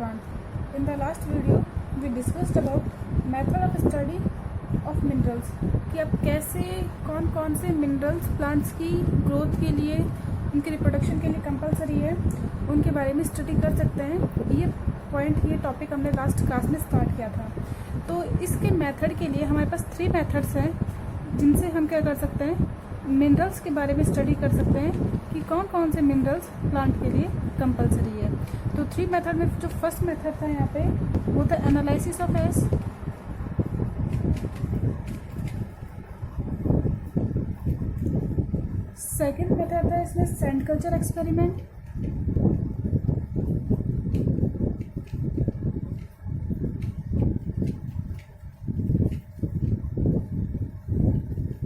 plant. In the last video, we discussed about method of study of minerals कि अब कैसे कौन कौन से मिनरल्स प्लांट्स की ग्रोथ के लिए, उनके रिप्रोडक्शन के लिए कंपलसरी है, उनके बारे में स्टडी कर सकते हैं। ये टॉपिक हमने लास्ट क्लास में स्टार्ट किया था। तो इसके मेथड के लिए हमारे पास 3 मेथड्स हैं जिनसे हम क्या कर सकते हैं, मिनरल्स के बारे में स्टडी कर सकते हैं कि कौन कौन से मिनरल्स प्लांट के लिए कंपलसरी है। तो 3 मेथड में जो फर्स्ट मेथड था यहाँ पे वो था analysis of S, second method था इसमें सैंड कल्चर एक्सपेरिमेंट,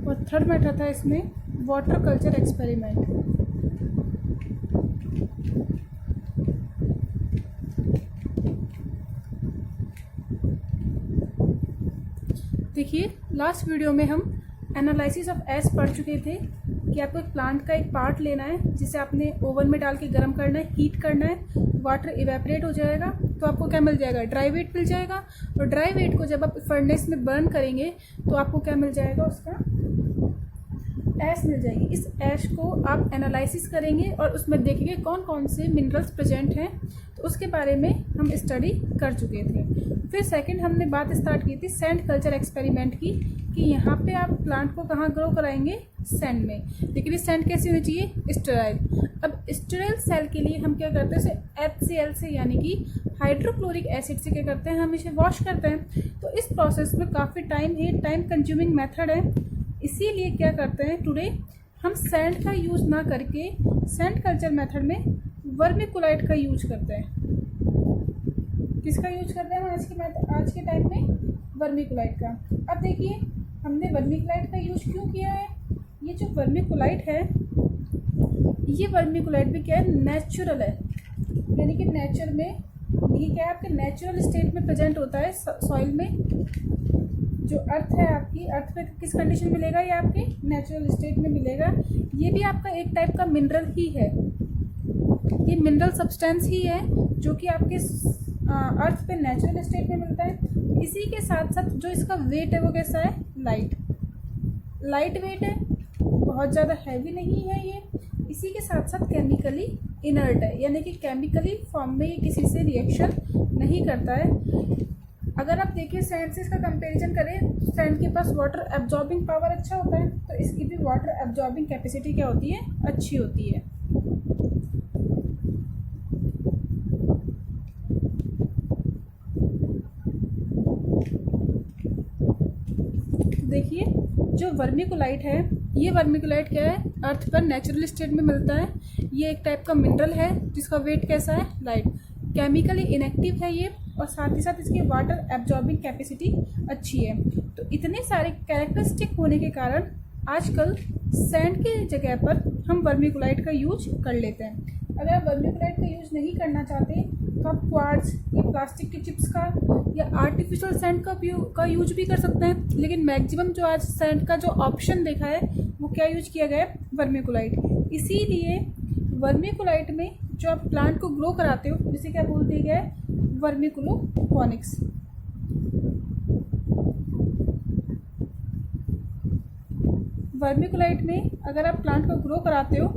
और थर्ड मेथड था इसमें वाटर कल्चर एक्सपेरिमेंट। देखिए लास्ट वीडियो में हम एनालिसिस ऑफ एस पढ़ चुके थे कि आपको एक प्लांट का एक पार्ट लेना है जिसे आपने ओवन में डाल के गर्म करना है, हीट करना है, वाटर इवेपोरेट हो जाएगा तो आपको क्या मिल जाएगा, ड्राई वेट मिल जाएगा। और ड्राई वेट को जब आप फर्नेस में बर्न करेंगे तो आपको क्या मिल जाएगा, उसका ऐश मिल जाएगी। इस ऐश को आप एनालिसिस करेंगे और उसमें देखेंगे कौन कौन से मिनरल्स प्रेजेंट हैं, तो उसके बारे में हम स्टडी कर चुके थे। फिर सेकंड हमने बात स्टार्ट की थी सैंड कल्चर एक्सपेरिमेंट की कि यहाँ पे आप प्लांट को कहाँ ग्रो कराएंगे, सैंड में। लेकिन ये सैंड कैसी होनी चाहिए, स्टेराइल। अब स्टेराइल सेल के लिए हम क्या करते हैं, उसे HCl से यानी कि हाइड्रोक्लोरिक एसिड से क्या करते हैं, हम इसे वॉश करते हैं। तो इस प्रोसेस में काफ़ी टाइम कंज्यूमिंग मेथड है, इसीलिए क्या करते हैं टुडे हम सैंड का यूज़ ना करके सैंड कल्चर मेथड में वर्मिकुलाइट का यूज करते हैं। किसका यूज करते हैं आज के टाइम में, वर्मिकुलाइट का। अब देखिए हमने वर्मिकुलाइट का यूज क्यों किया है। ये जो वर्मिकुलाइट है, ये वर्मिकुलाइट भी क्या है, नेचुरल है, यानी कि नेचर में ये क्या है, आपके नेचुरल स्टेट में प्रेजेंट होता है सॉइल में। जो अर्थ है आपकी, अर्थ पे किस कंडीशन में मिलेगा, ये आपके नेचुरल स्टेट में मिलेगा। ये भी आपका एक टाइप का मिनरल ही है, ये मिनरल सब्सटेंस ही है जो कि आपके अर्थ पे नेचुरल स्टेट में मिलता है। इसी के साथ साथ जो इसका वेट है वो कैसा है, लाइट वेट है, बहुत ज़्यादा हैवी नहीं है ये। इसी के साथ साथ केमिकली इनर्ट है, यानी कि केमिकली फॉर्म में ये किसी से रिएक्शन नहीं करता है। अगर आप देखिए सैंड से इसका कंपैरिजन करें, सैंड के पास वाटर एब्जॉर्बिंग पावर अच्छा होता है, तो इसकी भी वाटर एब्जॉर्बिंग कैपेसिटी क्या होती है, अच्छी होती है। देखिए जो वर्मिकुलाइट है, ये वर्मिकुलाइट क्या है, अर्थ पर नेचुरल स्टेट में मिलता है। ये एक टाइप का मिनरल है जिसका वेट कैसा है, लाइट, केमिकली इनएक्टिव है ये, और साथ ही साथ इसकी वाटर एब्जॉर्बिंग कैपेसिटी अच्छी है। तो इतने सारे कैरेक्टरिस्टिक होने के कारण आजकल सैंड के जगह पर हम वर्मिकुलाइट का यूज कर लेते हैं। अगर आप वर्मिकुलाइट का यूज नहीं करना चाहते तो आप क्वार्ट्ज या प्लास्टिक के चिप्स का या आर्टिफिशियल सैंड का यूज भी कर सकते हैं। लेकिन मैक्सिमम जो आज सैंड का जो ऑप्शन देखा है वो क्या यूज किया गया है, वर्मिकुलाइट। इसीलिए वर्मिकुलाइट में जो आप प्लांट को ग्रो कराते हो जिसे क्या बोल दिया गया है, वर्मिकुलोपोनिक्स। वर्मिकुलाइट में अगर आप प्लांट को ग्रो कराते हो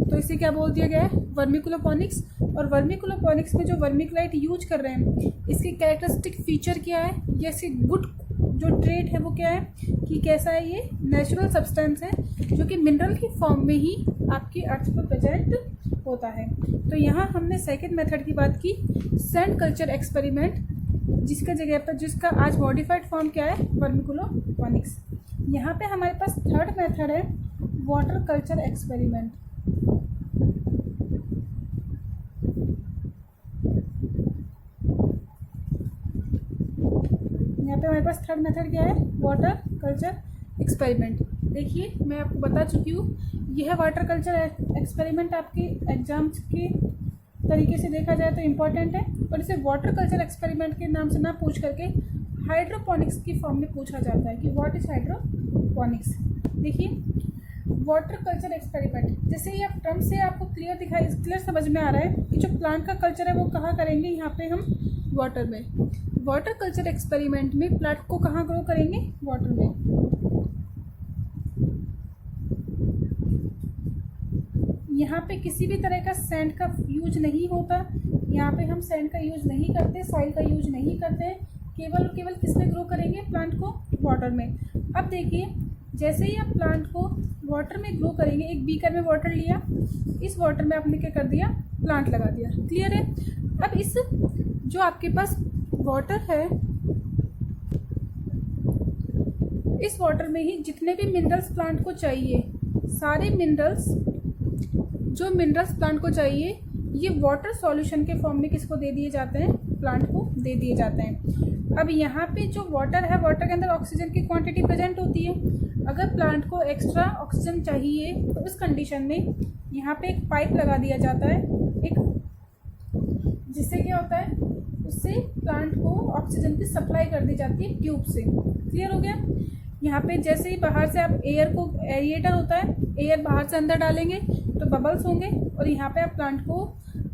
तो इसे क्या बोल दिया गया है, वर्मिकुलोपोनिक्स। और वर्मिकुलोपोनिक्स में जो वर्मिकुलाइट यूज कर रहे हैं, इसकी कैरेक्टरिस्टिक फीचर क्या है, ये इसकी गुड जो ट्रेट है वो क्या है कि कैसा है, ये नेचुरल सब्सटेंस है जो कि मिनरल की फॉर्म में ही आपकी अर्थ पर प्रेजेंट होता है। तो यहाँ हमने सेकंड मेथड की बात की, सैंड कल्चर एक्सपेरिमेंट, जिसका जगह पर जिसका आज मॉडिफाइड फॉर्म क्या है, वर्मिकुलोपोनिक्स। यहाँ पे हमारे पास थर्ड मेथड है वाटर कल्चर एक्सपेरिमेंट। यहाँ पे हमारे पास थर्ड मेथड क्या है, वाटर कल्चर एक्सपेरिमेंट। देखिए मैं आपको बता चुकी हूँ, यह वाटर कल्चर एक्सपेरिमेंट आपके एग्जाम्स के तरीके से देखा जाए तो इम्पॉर्टेंट है, और इसे वाटर कल्चर एक्सपेरिमेंट के नाम से ना पूछ करके हाइड्रोपोनिक्स की फॉर्म में पूछा जाता है कि व्हाट इज हाइड्रोपोनिक्स। देखिए वाटर कल्चर एक्सपेरिमेंट, जैसे ये टर्म से आपको क्लियर समझ में आ रहा है कि जो प्लांट का कल्चर है वो कहाँ करेंगे, यहाँ पे हम वाटर में। वाटर कल्चर एक्सपेरिमेंट में प्लांट को कहाँ ग्रो करेंगे? वाटर में। यहाँ पे किसी भी तरह का सैंड का यूज नहीं होता, यहाँ पे हम सैंड का यूज नहीं करते, सॉइल का यूज नहीं करते, केवल और केवल किस में ग्रो करेंगे? प्लांट को वाटर में। अब देखिए, जैसे ही आप प्लांट को वाटर में ग्रो करेंगे, एक बीकर में वाटर लिया, इस वाटर में आपने क्या कर दिया? प्लांट लगा दिया। क्लियर है? अब इस जो आपके पास वाटर है, इस वाटर में ही जितने भी मिनरल्स प्लांट को चाहिए, सारे मिनरल्स जो मिनरल्स प्लांट को चाहिए, ये वाटर सॉल्यूशन के फॉर्म में किसको दे दिए जाते हैं? प्लांट को दे दिए जाते हैं। अब यहाँ पे जो वाटर है, वाटर के अंदर ऑक्सीजन की क्वांटिटी प्रेजेंट होती है। अगर प्लांट को एक्स्ट्रा ऑक्सीजन चाहिए तो इस कंडीशन में यहाँ पे एक पाइप लगा दिया जाता है, एक, जिससे क्या होता है, उससे प्लांट को ऑक्सीजन की सप्लाई कर दी जाती है ट्यूब से। क्लियर हो गया? यहाँ पे जैसे ही बाहर से आप एयर को, एरिएटर होता है, एयर बाहर से अंदर डालेंगे तो बबल्स होंगे और यहाँ पे आप प्लांट को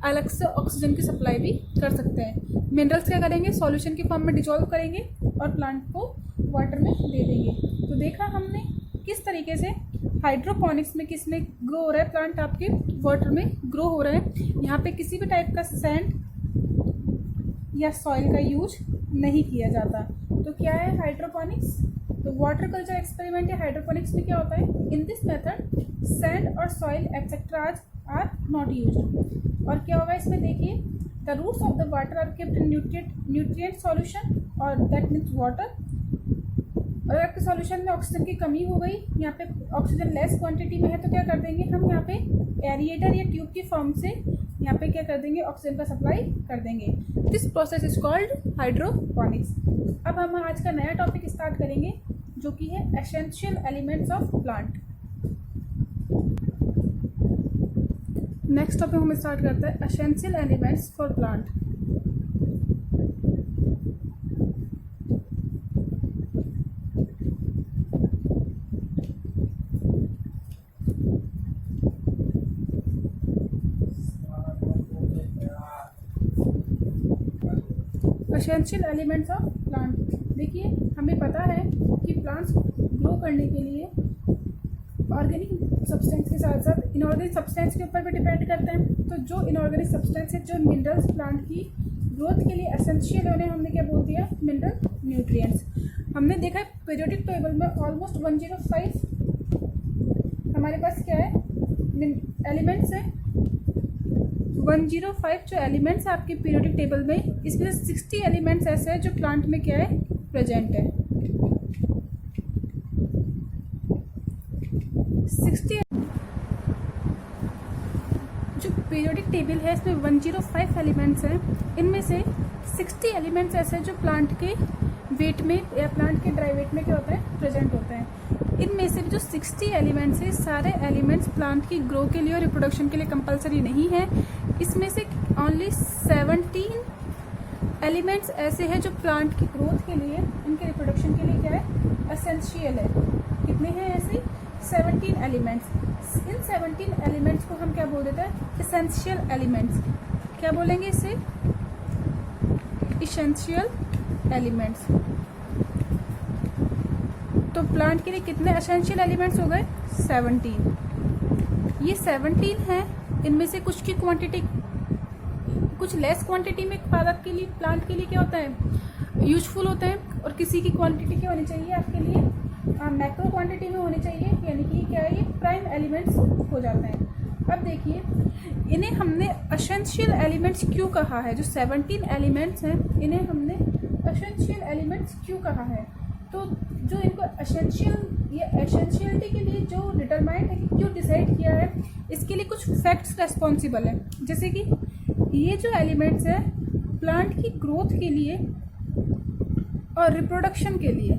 अलग से ऑक्सीजन की सप्लाई भी कर सकते हैं। मिनरल्स क्या करेंगे? सॉल्यूशन की फॉर्म में डिसॉल्व करेंगे और प्लांट को वाटर में दे देंगे। तो देखा हमने किस तरीके से हाइड्रोपोनिक्स में किस में ग्रो हो रहा है प्लांट, आपके वाटर में ग्रो हो रहा है। यहाँ पे किसी भी टाइप का सैंड या सॉइल का यूज नहीं किया जाता। तो क्या है हाइड्रोपोनिक्स? तो वाटर कल्चर एक्सपेरिमेंट या हाइड्रोपोनिक्स में क्या होता है? इन दिस मेथड सैंड और soil etcetera are not used. और क्या होगा इसमें? देखिए, the roots of the water are kept in nutrient solution, और दैट मीन्स वाटर। और अगर आपके सॉल्यूशन में ऑक्सीजन की कमी हो गई, यहाँ पे ऑक्सीजन लेस क्वांटिटी में है, तो क्या कर देंगे हम? यहाँ पे एरिएटर या ट्यूब की फॉर्म से यहाँ पे क्या कर देंगे? ऑक्सीजन का सप्लाई कर देंगे। This process is called hydroponics. अब हम आज का नया टॉपिक स्टार्ट करेंगे, जो कि है essential elements of plant. Next topic हम स्टार्ट करते हैं essential elements for plant. Essential elements of plant. देखिए, हमें पता है कि प्लांट्स ग्रो करने के लिए ऑर्गेनिक सब्सटेंस के साथ साथ इनऑर्गेनिक सब्सटेंस के ऊपर भी डिपेंड करते हैं। तो जो इनऑर्गेनिक सब्सटेंस है, जो मिनरल्स प्लांट की ग्रोथ के लिए एसेंशियल है, उन्हें हमने क्या बोल दिया? Mineral nutrients. हमने देखा है पीरियोडिक टेबल में ऑलमोस्ट 105 हमारे पास क्या है? एलिमेंट्स है। 105 जो एलिमेंट्स है आपके पीरियोडिक टेबल में, इसमें से 60 एलिमेंट्स ऐसे हैं जो प्लांट में क्या है? प्रेजेंट है। 60 जो पीरियोडिक टेबल है, इसमें 105 एलिमेंट्स हैं। इनमें से 60 एलिमेंट्स ऐसे हैं जो प्लांट के वेट में या प्लांट के ड्राई वेट में क्या होता है? प्रेजेंट होते हैं। इनमें से जो 60 एलिमेंट्स हैं, सारे एलिमेंट्स प्लांट की ग्रो के लिए और रिप्रोडक्शन के लिए कंपलसरी नहीं है। इसमें से ओनली 17 एलिमेंट्स ऐसे हैं जो प्लांट की ग्रोथ के लिए, उनके रिप्रोडक्शन के लिए क्या है? एसेंशियल है। कितने हैं ऐसे? 17 एलिमेंट्स। इन 17 एलिमेंट्स को हम क्या बोल देते हैं? Essential elements. क्या बोलेंगे इसे? Essential elements. तो प्लांट के लिए कितने एसेंशियल एलिमेंट्स हो गए? 17। ये 17 हैं। इनमें से कुछ की क्वांटिटी, कुछ लेस क्वांटिटी में प्रोडक्ट के लिए, प्लांट के लिए क्या होता है? यूजफुल होते हैं। और किसी की क्वांटिटी क्या होनी चाहिए आपके लिए? मैक्रो क्वांटिटी में होनी चाहिए, यानी कि क्या है? ये प्राइम एलिमेंट्स हो जाते हैं। अब देखिए, इन्हें हमने एसेंशियल एलिमेंट्स क्यों कहा है? जो 17 एलिमेंट्स हैं, इन्हें हमने एसेंशियल एलिमेंट्स क्यों कहा है? तो जो इनको एसेंशियल, ये एसेंशियलिटी के लिए जो डिटरमाइंड है कि क्यों डिसाइड किया है, इसके लिए कुछ फैक्ट्स रेस्पॉन्सिबल है। जैसे कि ये जो एलिमेंट्स है प्लांट की ग्रोथ के लिए और रिप्रोडक्शन के लिए,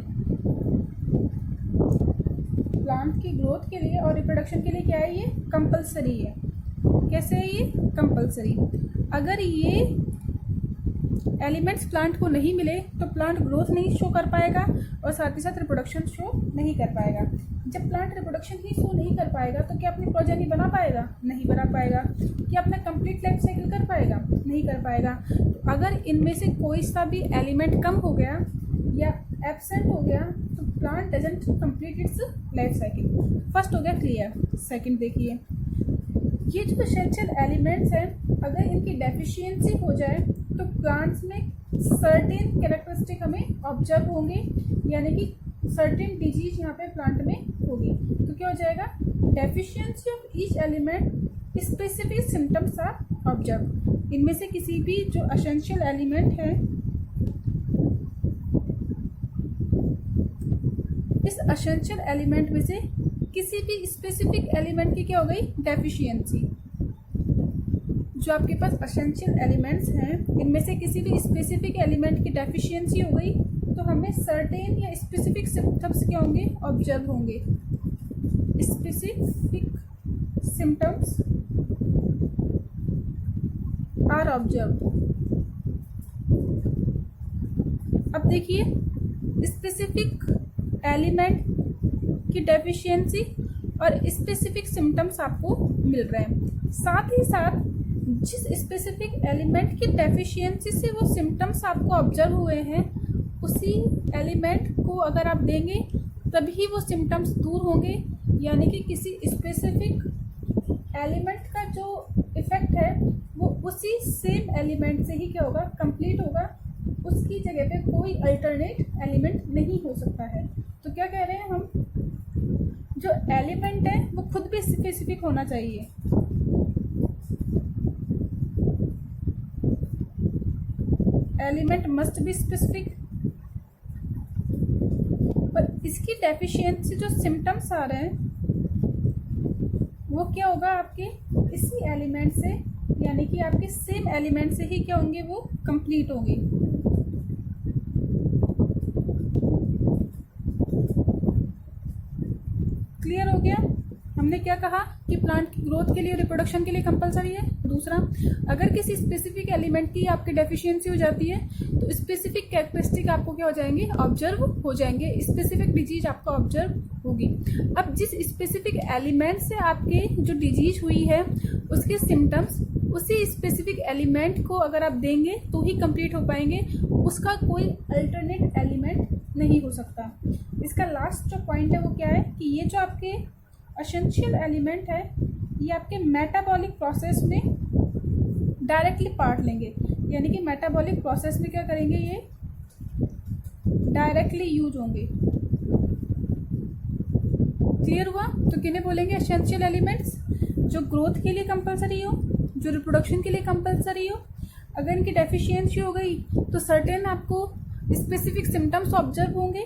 प्लांट की ग्रोथ के लिए और रिप्रोडक्शन के लिए क्या है? ये कंपलसरी है। कैसे है ये? कंपलसरी। अगर ये एलिमेंट्स प्लांट को नहीं मिले तो प्लांट ग्रोथ नहीं शो कर पाएगा और साथ ही साथ रिप्रोडक्शन शो नहीं कर पाएगा। जब प्लांट रिप्रोडक्शन ही शो नहीं कर पाएगा तो क्या अपनी प्रोजेनी बना पाएगा? नहीं बना पाएगा। क्या अपना कंप्लीट लाइफ साइकिल कर पाएगा? नहीं कर पाएगा। तो अगर इनमें से कोई सा भी एलिमेंट कम हो गया या एब्सेंट हो गया तो plant doesn't complete it's life cycle. First हो गया क्लियर। सेकंड देखिए, ये जो एसेंशियल एलिमेंट्स हैं अगर इनकी डेफिशिएंसी हो जाए तो प्लांट्स में सर्टेन कैरेक्टरिस्टिक हमें ऑब्जर्व होंगे, यानी कि सर्टेन डिजीज यहाँ पे प्लांट में होगी। तो क्या हो जाएगा? Deficiency of each element specific symptoms are observe. इनमें से किसी भी जो एसेंशियल एलिमेंट है, इस एसेंशियल एलिमेंट में से किसी भी स्पेसिफिक एलिमेंट की क्या हो गई? डेफिशिएंसी। जो आपके पास एसेंशियल एलिमेंट्स हैं इनमें से किसी भी स्पेसिफिक एलिमेंट की डेफिशिएंसी हो गई तो हमें सर्टेन या स्पेसिफिक सिम्टम्स क्या होंगे? ऑब्जर्व होंगे। Specific symptoms are observe. अब देखिए, स्पेसिफिक एलिमेंट की डेफिशिएंसी और स्पेसिफिक सिम्टम्स आपको मिल रहे हैं। साथ ही साथ जिस स्पेसिफिक एलिमेंट की डेफिशिएंसी से वो सिम्टम्स आपको ऑब्जर्व हुए हैं उसी एलिमेंट को अगर आप देंगे तभी वो सिम्टम्स दूर होंगे, यानी कि किसी स्पेसिफिक एलिमेंट का जो इफेक्ट है वो उसी सेम एलिमेंट से ही क्या होगा? कंप्लीट होगा। उसकी जगह पे कोई अल्टरनेट एलिमेंट नहीं हो सकता है। तो क्या कह रहे हैं हम? जो एलिमेंट है वो खुद भी स्पेसिफिक होना चाहिए। एलिमेंट मस्ट बी स्पेसिफिक, पर इसकी डेफिशिएंसी जो सिम्टम्स आ रहे हैं वो क्या होगा? आपके इसी एलिमेंट से, यानी कि आपके सेम एलिमेंट से ही क्या होंगे? वो कंप्लीट होंगे। क्लियर हो गया? हमने क्या कहा कि प्लांट की ग्रोथ के लिए, रिप्रोडक्शन के लिए कंपलसरी है। दूसरा, अगर किसी स्पेसिफिक एलिमेंट की आपकी डेफिशिएंसी हो जाती है तो स्पेसिफिक कैरेक्टरिस्टिक आपको क्या हो जाएंगे? ऑब्जर्व हो जाएंगे। स्पेसिफिक डिजीज आपको ऑब्जर्व होगी। अब जिस स्पेसिफिक एलिमेंट से आपके जो डिजीज हुई है उसके सिम्टम्स उसी स्पेसिफिक एलिमेंट को अगर आप देंगे तो ही कंप्लीट हो पाएंगे। उसका कोई अल्टरनेट एलिमेंट नहीं हो सकता। इसका लास्ट जो पॉइंट है वो क्या है कि ये जो आपके एसेंशियल एलिमेंट है ये आपके मेटाबॉलिक प्रोसेस में डायरेक्टली पार्ट लेंगे, यानी कि मेटाबॉलिक प्रोसेस में क्या करेंगे? ये डायरेक्टली यूज होंगे। क्लियर हुआ? तो किन्हें बोलेंगे? Essential elements. जो ग्रोथ के लिए कंपलसरी हो, जो रिप्रोडक्शन के लिए कंपलसरी हो। अगर इनकी डेफिशिएंसी हो गई तो सर्टेन आपको स्पेसिफिक सिम्टम्स ऑब्जर्व होंगे।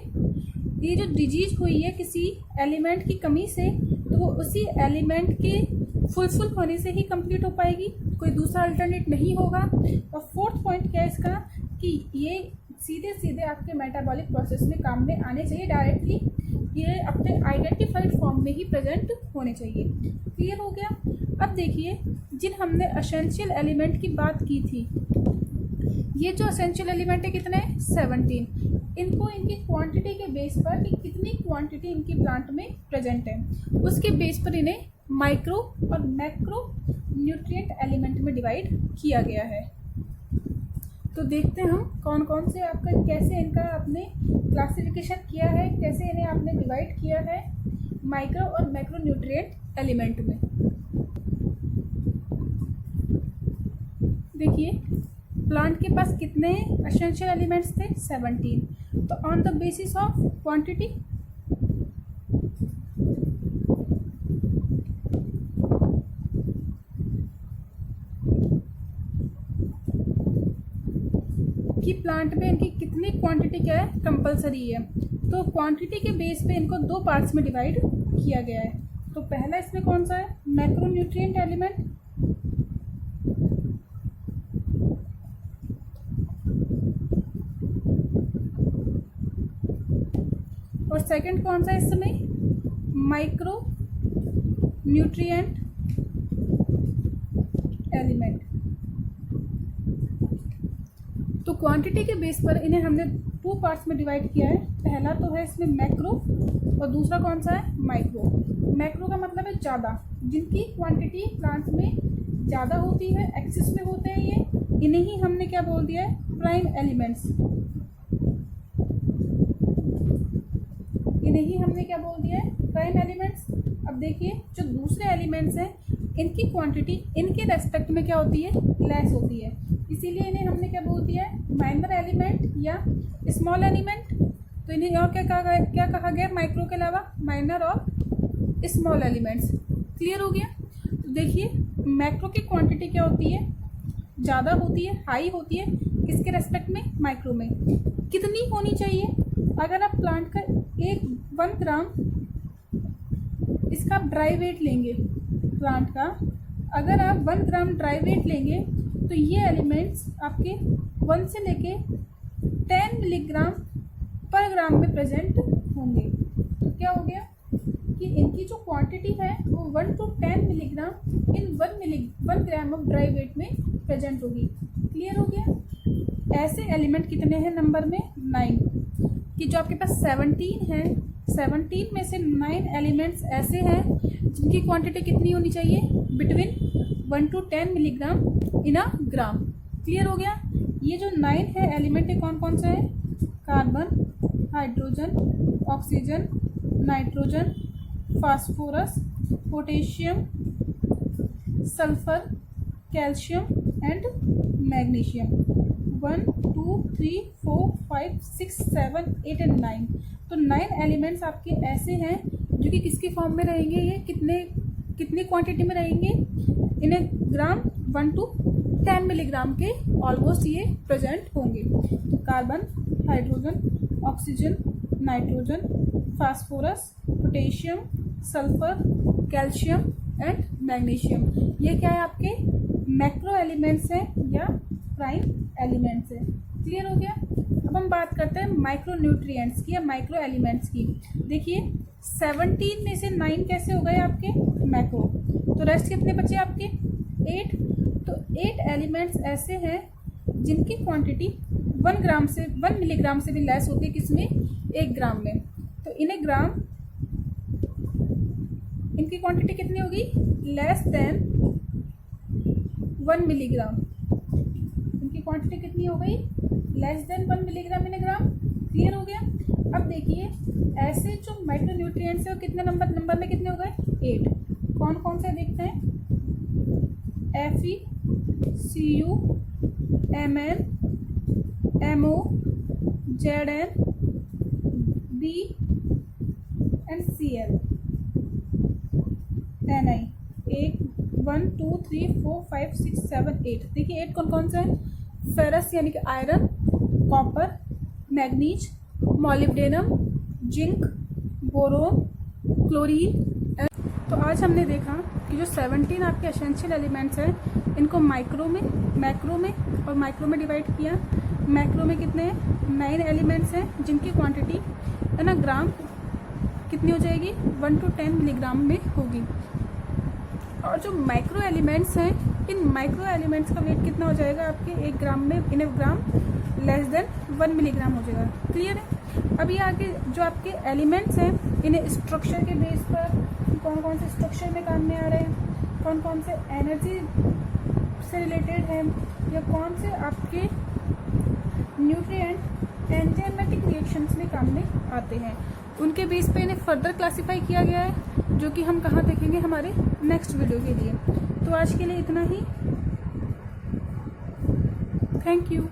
ये जो डिजीज हुई है किसी एलिमेंट की कमी से तो वो उसी एलिमेंट के फुलफिल होने से ही कंप्लीट हो पाएगी, कोई दूसरा अल्टरनेट नहीं होगा। और फोर्थ पॉइंट क्या है इसका कि ये सीधे सीधे आपके मेटाबॉलिक प्रोसेस में काम में आने चाहिए डायरेक्टली। ये अपने आइडेंटिफाइड फॉर्म में ही प्रेजेंट होने चाहिए। क्लियर हो गया? अब देखिए, जिन हमने एसेंशियल एलिमेंट की बात की थी, ये जो एसेंशियल एलिमेंट है कितने? 17। इनको इनकी क्वांटिटी के बेस पर कि कितनी क्वांटिटी इनकी प्लांट में प्रेजेंट है उसके बेस पर इन्हें माइक्रो और मैक्रो न्यूट्रिएंट एलिमेंट में डिवाइड किया गया है। तो देखते हैं हम कौन कौन से आपका कैसे इनका आपने क्लासिफिकेशन किया है, कैसे इन्हें आपने डिवाइड किया है माइक्रो और मैक्रो न्यूट्रिएंट एलिमेंट में। देखिए, प्लांट के पास कितने एसेंशियल एलिमेंट्स थे? 17। तो on the basis of quantity कि प्लांट में इनकी कितनी क्वांटिटी क्या है? कंपलसरी है। तो क्वांटिटी के बेस पे इनको दो पार्ट्स में डिवाइड किया गया है। तो पहला इसमें कौन सा है? Macro nutrient element. और सेकंड कौन सा है इसमें? Micro nutrient element. तो क्वांटिटी के बेस पर इन्हें हमने 2 पार्ट्स में डिवाइड किया है। पहला तो है इसमें मैक्रो और दूसरा कौन सा है, माइक्रो। मैक्रो का मतलब है ज़्यादा, जिनकी क्वांटिटी प्लांट्स में ज़्यादा होती है, एक्सेस में होते हैं ये, इन्हें ही हमने क्या बोल दिया है, प्राइम एलिमेंट्स। इन्हें ही हमने क्या बोल दिया है, प्राइम एलिमेंट्स। अब देखिए जो दूसरे एलिमेंट्स हैं इनकी क्वांटिटी इनके रेस्पेक्ट में क्या होती है, लेस होती है, इसीलिए इन्हें हमने क्या बोल दिया है, माइनर एलिमेंट या स्मॉल एलिमेंट। तो इन्हें और क्या कहा गया माइक्रो के अलावा, माइनर और स्मॉल एलिमेंट्स। क्लियर हो गया। तो देखिए मैक्रो की क्वांटिटी क्या होती है, ज़्यादा होती है, हाई होती है, किसके रेस्पेक्ट में, माइक्रो में। कितनी होनी चाहिए, अगर आप प्लांट का 1 ग्राम इसका ड्राई वेट लेंगे, प्लांट का अगर आप 1 ग्राम ड्राई वेट लेंगे तो ये एलिमेंट्स आपके 1 से लेके 10 मिलीग्राम पर ग्राम में प्रेजेंट होंगे। तो क्या हो गया कि इनकी जो क्वांटिटी है वो 1 to 10 milligram in 1 gram of dry weight में प्रेजेंट होगी। क्लियर हो गया। ऐसे एलिमेंट कितने हैं नंबर में, 9, कि जो आपके पास 17 है, 17 में से 9 एलिमेंट्स ऐसे हैं जिनकी क्वांटिटी कितनी होनी चाहिए, between 1 to 10 milligram in a gram. Clear हो गया। ये जो 9 है एलिमेंट है कौन कौन से हैं, carbon, hydrogen, oxygen, nitrogen, phosphorus, potassium, sulphur, calcium and magnesium. 1 2 3 4 5 6 7 8 and 9। तो 9 एलिमेंट्स आपके ऐसे हैं जो कि किसकी फॉर्म में रहेंगे, ये कितनी क्वांटिटी में रहेंगे, इन्हें ग्राम 1 to 10 मिलीग्राम के ऑलमोस्ट ये प्रेजेंट होंगे। तो carbon, hydrogen, oxygen, nitrogen, phosphorus, potassium, sulphur, calcium and magnesium, ये क्या है आपके मैक्रो एलिमेंट्स हैं या प्राइम एलिमेंट्स हैं। क्लियर हो गया। अब हम बात करते हैं माइक्रो न्यूट्रिएंट्स की या माइक्रो एलिमेंट्स की। देखिए 17 में से 9 कैसे हो गए आपके, मैक्रो, तो रेस्ट कितने बचे आपके, 8। तो 8 एलिमेंट्स ऐसे हैं जिनकी क्वांटिटी 1 मिलीग्राम से भी लेस होती है, किसमें, 1 ग्राम में। तो इन्हें ग्राम, इनकी क्वांटिटी कितनी होगी, लेस देन 1 मिलीग्राम। इनकी क्वांटिटी कितनी हो गई, लेस देन 1 मिलीग्राम इन ग्राम। क्लियर हो गया। अब देखिए ऐसे जो माइक्रो न्यूट्रिएंट्स है वो कितने नंबर में कितने हो गए, 8। कौन कौन से देखते हैं, Fe, Cu, Mn, Mo, Zn, B and Cl, Ni। 1 2 3 4 5 6 7 8। देखिए 8 कौन कौन से हैं, फेरस यानी कि iron, copper, manganese, molybdenum, zinc, boron, chlorine. तो आज हमने देखा कि जो 17 आपके एसेंशियल एलिमेंट्स हैं इनको मैक्रो में और माइक्रो में डिवाइड किया। मैक्रो में कितने हैं, 9 एलिमेंट्स हैं जिनकी क्वांटिटी है ना ग्राम कितनी हो जाएगी, 1 to 10 मिलीग्राम में होगी। और जो माइक्रो एलिमेंट्स हैं, इन माइक्रो एलिमेंट्स का वेट कितना हो जाएगा आपके 1 ग्राम में, इन ए ग्राम लेस देन 1 मिलीग्राम हो जाएगा। क्लियर है। अभी आगे जो आपके एलिमेंट्स हैं इन्हें स्ट्रक्चर के बेस पर कौन कौन से स्ट्रक्चर में काम में आ रहे हैं, कौन कौन से एनर्जी से रिलेटेड हैं, या कौन से आपके न्यूट्रिएंट एंजाइमेटिक रिएक्शंस में काम में आते हैं, उनके बेस पे इन्हें फर्दर क्लासिफाई किया गया है, जो कि हम कहाँ देखेंगे हमारे नेक्स्ट वीडियो के लिए। तो आज के लिए इतना ही। Thank you.